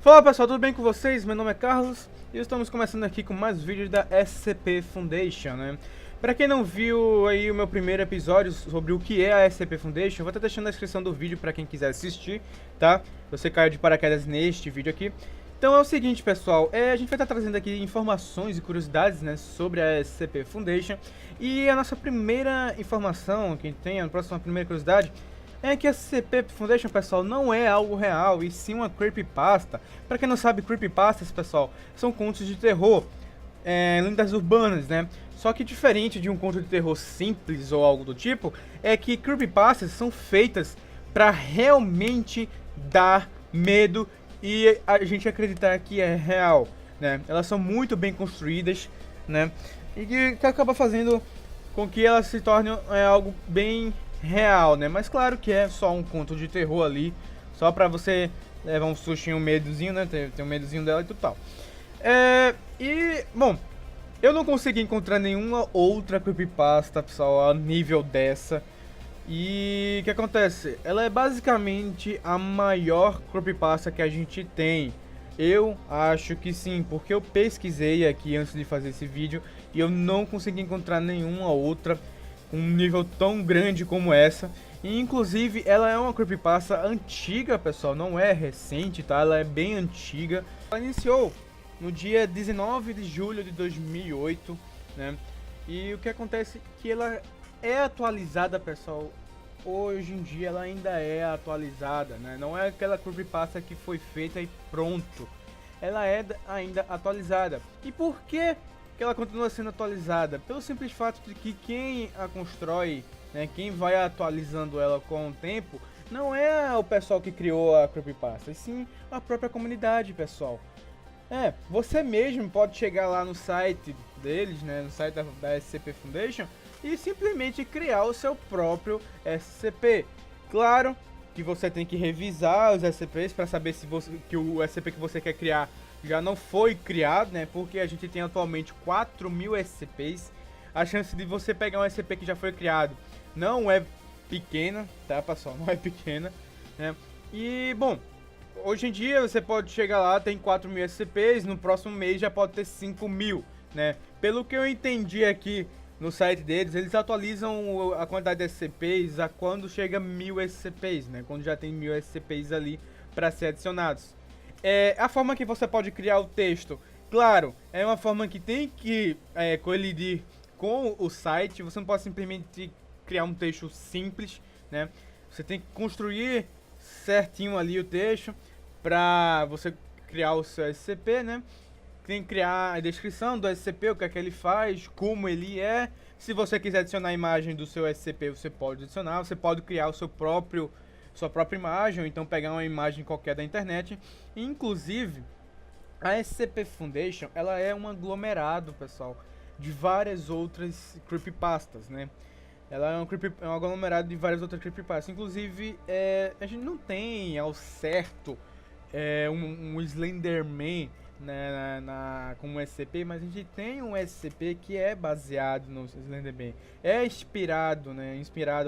Fala pessoal, tudo bem com vocês? Meu nome é Carlos e estamos começando aqui com mais vídeos da SCP Foundation, né? Pra quem não viu aí o meu primeiro episódio sobre o que é a SCP Foundation, eu vou estar deixando na descrição do vídeo pra quem quiser assistir, tá? Você caiu de paraquedas neste vídeo aqui. Então é o seguinte pessoal, a gente vai estar trazendo aqui informações e curiosidades, né, sobre a SCP Foundation. E a nossa primeira informação, que tem a próxima primeira curiosidade, é que a SCP Foundation, pessoal, não é algo real, e sim uma creepypasta. Pra quem não sabe, creepypastas, pessoal, são contos de terror, lendas urbanas, né? Só que diferente de um conto de terror simples ou algo do tipo, é que creepypastas são feitas pra realmente dar medo e a gente acreditar que é real, né? Elas são muito bem construídas, né? E que acaba fazendo com que elas se tornem algo bem real, né? Mas claro que é só um conto de terror ali, só pra você levar um sustinho, um medozinho, né? Tem um medozinho dela e tudo tal. Bom, eu não consegui encontrar nenhuma outra creepypasta, pessoal, a nível dessa. E o que acontece? Ela é basicamente a maior creepypasta que a gente tem. Eu acho que sim, porque eu pesquisei aqui antes de fazer esse vídeo e eu não consegui encontrar nenhuma outra com um nível tão grande como essa. E inclusive ela é uma creepypasta antiga, pessoal, não é recente, tá? Ela é bem antiga. Ela iniciou no dia 19 de julho de 2008, né? E o que acontece é que ela é atualizada, pessoal. Hoje em dia ela ainda é atualizada, né? Não é aquela creepypasta que foi feita e pronto. Ela é ainda atualizada. E por que ela continua sendo atualizada? Pelo simples fato de que quem a constrói, né, quem vai atualizando ela com o tempo, não é o pessoal que criou a creepypasta, e sim a própria comunidade, pessoal. Você mesmo pode chegar lá no site deles, né, no site da SCP Foundation, e simplesmente criar o seu próprio SCP. Claro que você tem que revisar os SCPs para saber se que o SCP que você quer criar já não foi criado, né? Porque a gente tem atualmente 4.000 SCPs. A chance de você pegar um SCP que já foi criado não é pequena, tá, pessoal? Não é pequena, né? E, bom, hoje em dia você pode chegar lá, tem 4.000 SCPs, no próximo mês já pode ter 5.000, né? Pelo que eu entendi aqui no site deles, eles atualizam a quantidade de SCPs a quando chega 1.000 SCPs, né? Quando já tem 1.000 SCPs ali para ser adicionados. A forma que você pode criar o texto, claro, é uma forma que tem que colidir com o site. Você não pode simplesmente criar um texto simples, né? Você tem que construir certinho ali o texto para você criar o seu SCP, né? Tem que criar a descrição do SCP, o que é que ele faz, como ele é. Se você quiser adicionar a imagem do seu SCP, você pode adicionar. Você pode criar o sua própria imagem, ou então pegar uma imagem qualquer da internet. Inclusive, a SCP Foundation, ela é um aglomerado, pessoal, de várias outras creepypastas, né? Ela é um aglomerado de várias outras creepypastas. Inclusive, a gente não tem ao certo um Slenderman, né, como SCP, mas a gente tem um SCP que é baseado no Slenderman. É inspirado, né,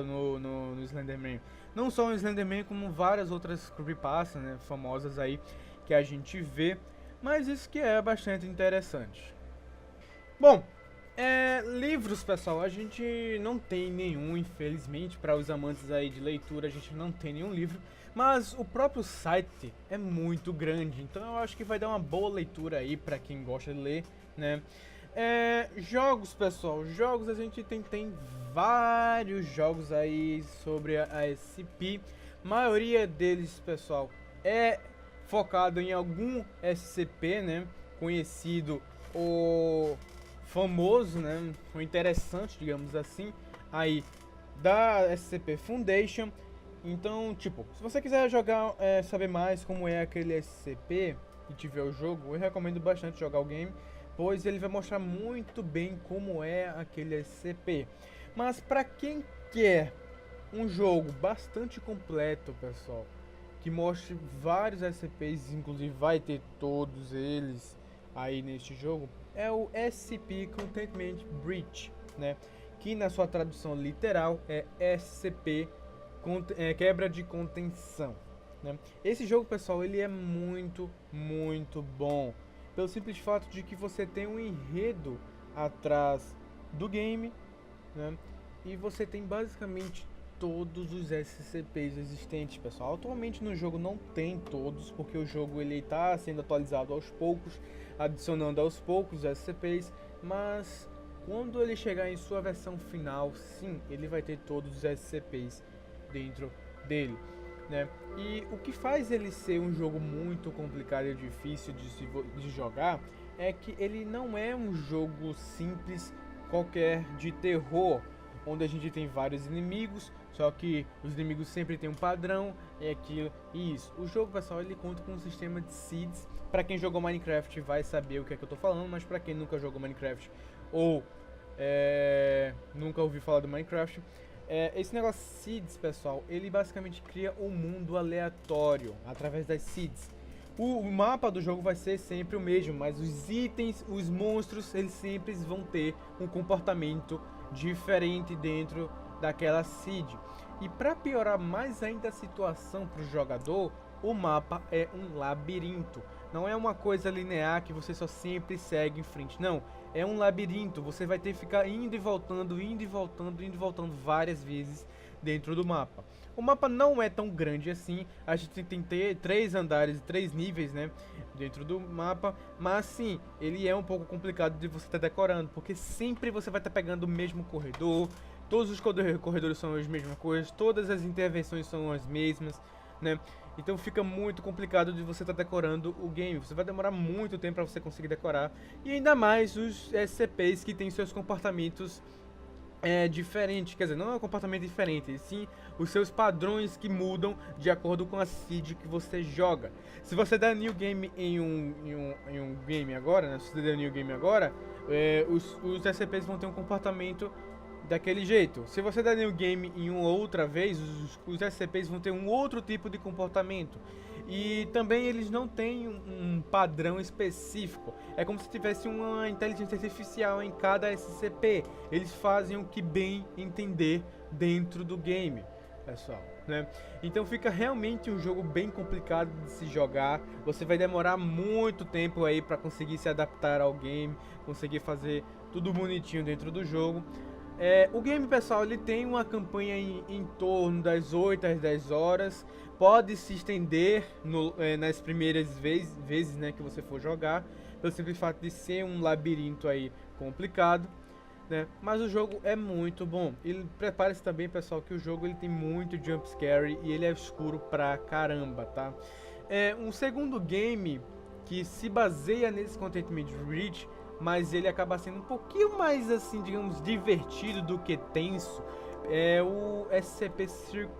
no Slenderman. Não só o Slenderman, como várias outras creepypastas, né, famosas aí que a gente vê. Mas isso que é bastante interessante. Bom, livros, pessoal, a gente não tem nenhum, infelizmente, para os amantes aí de leitura, a gente não tem nenhum livro, mas o próprio site é muito grande, então eu acho que vai dar uma boa leitura aí para quem gosta de ler, né? Jogos, pessoal, jogos a gente tem vários jogos aí sobre a SCP, maioria deles, pessoal, é focado em algum SCP, né, conhecido ou famoso, né, o interessante, digamos assim, aí da SCP Foundation. Então, tipo, se você quiser jogar, saber mais como é aquele SCP e tiver o jogo, eu recomendo bastante jogar o game, pois ele vai mostrar muito bem como é aquele SCP. Mas para quem quer um jogo bastante completo, pessoal, que mostre vários SCPs, inclusive vai ter todos eles aí neste jogo, é o SCP Containment Breach, né? Que na sua tradução literal é SCP quebra de contenção. né? Esse jogo, pessoal, ele é muito, muito bom. Pelo simples fato de que você tem um enredo atrás do game, né? E você tem basicamente todos os SCPs existentes, pessoal. Atualmente no jogo não tem todos, porque o jogo ele está sendo atualizado aos poucos, adicionando aos poucos os SCPs, mas quando ele chegar em sua versão final, sim, ele vai ter todos os SCPs dentro dele, né? E o que faz ele ser um jogo muito complicado e difícil de jogar é que ele não é um jogo simples qualquer de terror, onde a gente tem vários inimigos, só que os inimigos sempre tem um padrão, é aquilo e isso. O jogo, pessoal, ele conta com um sistema de seeds. Para quem jogou Minecraft vai saber o que é que eu tô falando, mas para quem nunca jogou Minecraft ou nunca ouviu falar do Minecraft, esse negócio seeds, pessoal, ele basicamente cria um mundo aleatório através das seeds. O mapa do jogo vai ser sempre o mesmo, mas os itens, os monstros, eles sempre vão ter um comportamento diferente dentro daquela seed. E para piorar mais ainda a situação para o jogador, o mapa é um labirinto. Não é uma coisa linear que você só sempre segue em frente. Não, é um labirinto. Você vai ter que ficar indo e voltando, indo e voltando, indo e voltando várias vezes dentro do mapa. O mapa não é tão grande assim, a gente tem que ter 3 andares e 3 níveis, né, dentro do mapa, mas sim, ele é um pouco complicado de você estar decorando, porque sempre você vai estar pegando o mesmo corredor, todos os corredores são as mesmas coisas, todas as intervenções são as mesmas, né, então fica muito complicado de você estar decorando o game, você vai demorar muito tempo para você conseguir decorar, e ainda mais os SCPs que têm seus comportamentos diferente, quer dizer, não é um comportamento diferente, e sim os seus padrões que mudam de acordo com a seed que você joga. Se você der new game em um game agora, né, se você der new game agora, os SCPs vão ter um comportamento daquele jeito. Se você der new game em uma outra vez, os SCPs vão ter um outro tipo de comportamento. E também eles não têm um padrão específico. É como se tivesse uma inteligência artificial em cada SCP. Eles fazem o que bem entender dentro do game, pessoal, né? Então fica realmente um jogo bem complicado de se jogar. Você vai demorar muito tempo aí para conseguir se adaptar ao game, conseguir fazer tudo bonitinho dentro do jogo. O game, pessoal, ele tem uma campanha em torno das 8 às 10 horas. Pode se estender nas primeiras vezes, né, que você for jogar, pelo simples fato de ser um labirinto aí complicado, né? Mas o jogo é muito bom. E prepare-se também, pessoal, que o jogo ele tem muito jump scare e ele é escuro pra caramba, tá? Um segundo game que se baseia nesse Contentment Breach, mas ele acaba sendo um pouquinho mais, assim, digamos, divertido do que tenso, é o SCP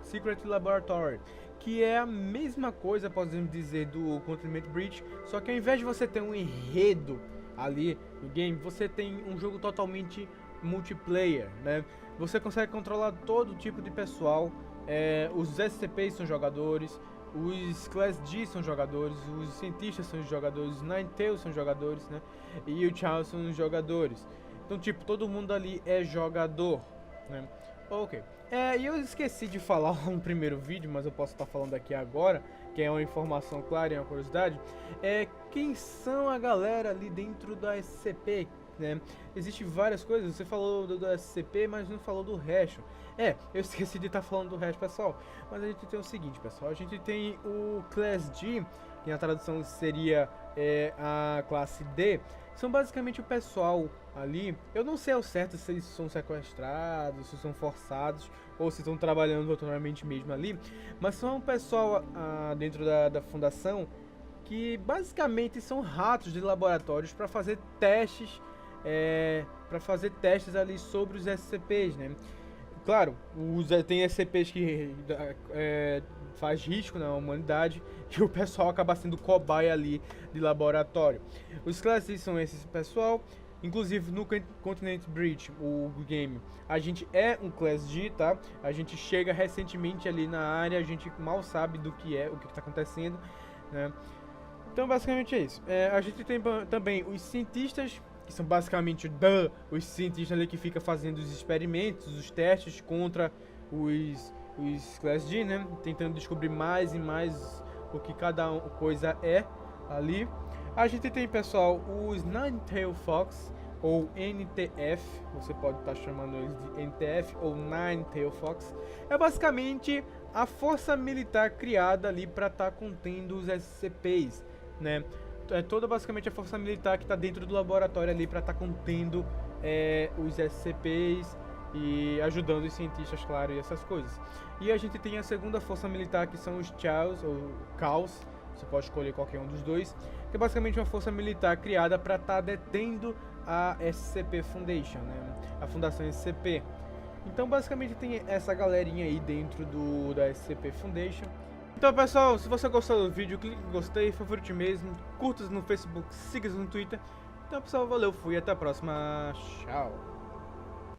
Secret Laboratory, que é a mesma coisa, podemos dizer, do Contentment Breach, só que ao invés de você ter um enredo ali no game, você tem um jogo totalmente multiplayer, né? Você consegue controlar todo tipo de pessoal, os SCPs são jogadores, os Class D são jogadores, os cientistas são jogadores, os Ninetales são jogadores, né? E o Charles são jogadores. Então, tipo, todo mundo ali é jogador, né? Ok. E eu esqueci de falar no primeiro vídeo, mas eu posso estar falando aqui agora, que é uma informação clara e uma curiosidade. Quem são a galera ali dentro da SCP, né? Existem várias coisas, você falou do SCP, mas não falou do resto. Eu esqueci de estar falando do resto, pessoal. Mas a gente tem o seguinte, pessoal, a gente tem o Class D, que na tradução seria a classe D. São basicamente o pessoal ali, eu não sei ao certo se eles são sequestrados, se são forçados, ou se estão trabalhando voluntariamente mesmo ali, mas são um pessoal dentro da fundação que basicamente são ratos de laboratórios para fazer testes, ali sobre os SCPs, né? Claro, tem SCPs que faz risco na humanidade e o pessoal acaba sendo cobaia ali de laboratório. Os classes são esses pessoal, inclusive no Continent Breach, o game, a gente é um Class G, tá? A gente chega recentemente ali na área, a gente mal sabe o que está acontecendo, né? Então basicamente é isso. A gente tem também os cientistas, que são basicamente os cientistas ali que ficam fazendo os experimentos, os testes contra os os Class D, né? Tentando descobrir mais e mais o que cada coisa é ali. A gente tem, pessoal, os Nine-Tailed Fox, ou NTF, você pode estar chamando eles de NTF ou Nine-Tailed Fox. É basicamente a força militar criada ali para estar contendo os SCPs, né? É toda basicamente a força militar que está dentro do laboratório ali para estar contendo os SCPs e ajudando os cientistas, claro, e essas coisas. E a gente tem a segunda força militar, que são os Chaos, ou Caos, você pode escolher qualquer um dos dois, que é basicamente uma força militar criada para estar detendo a SCP Foundation, né? A Fundação SCP. Então basicamente tem essa galerinha aí dentro da SCP Foundation. Então, pessoal, se você gostou do vídeo, clique em gostei, favorite mesmo, curta no Facebook, siga no Twitter. Então, pessoal, valeu, fui, até a próxima, tchau!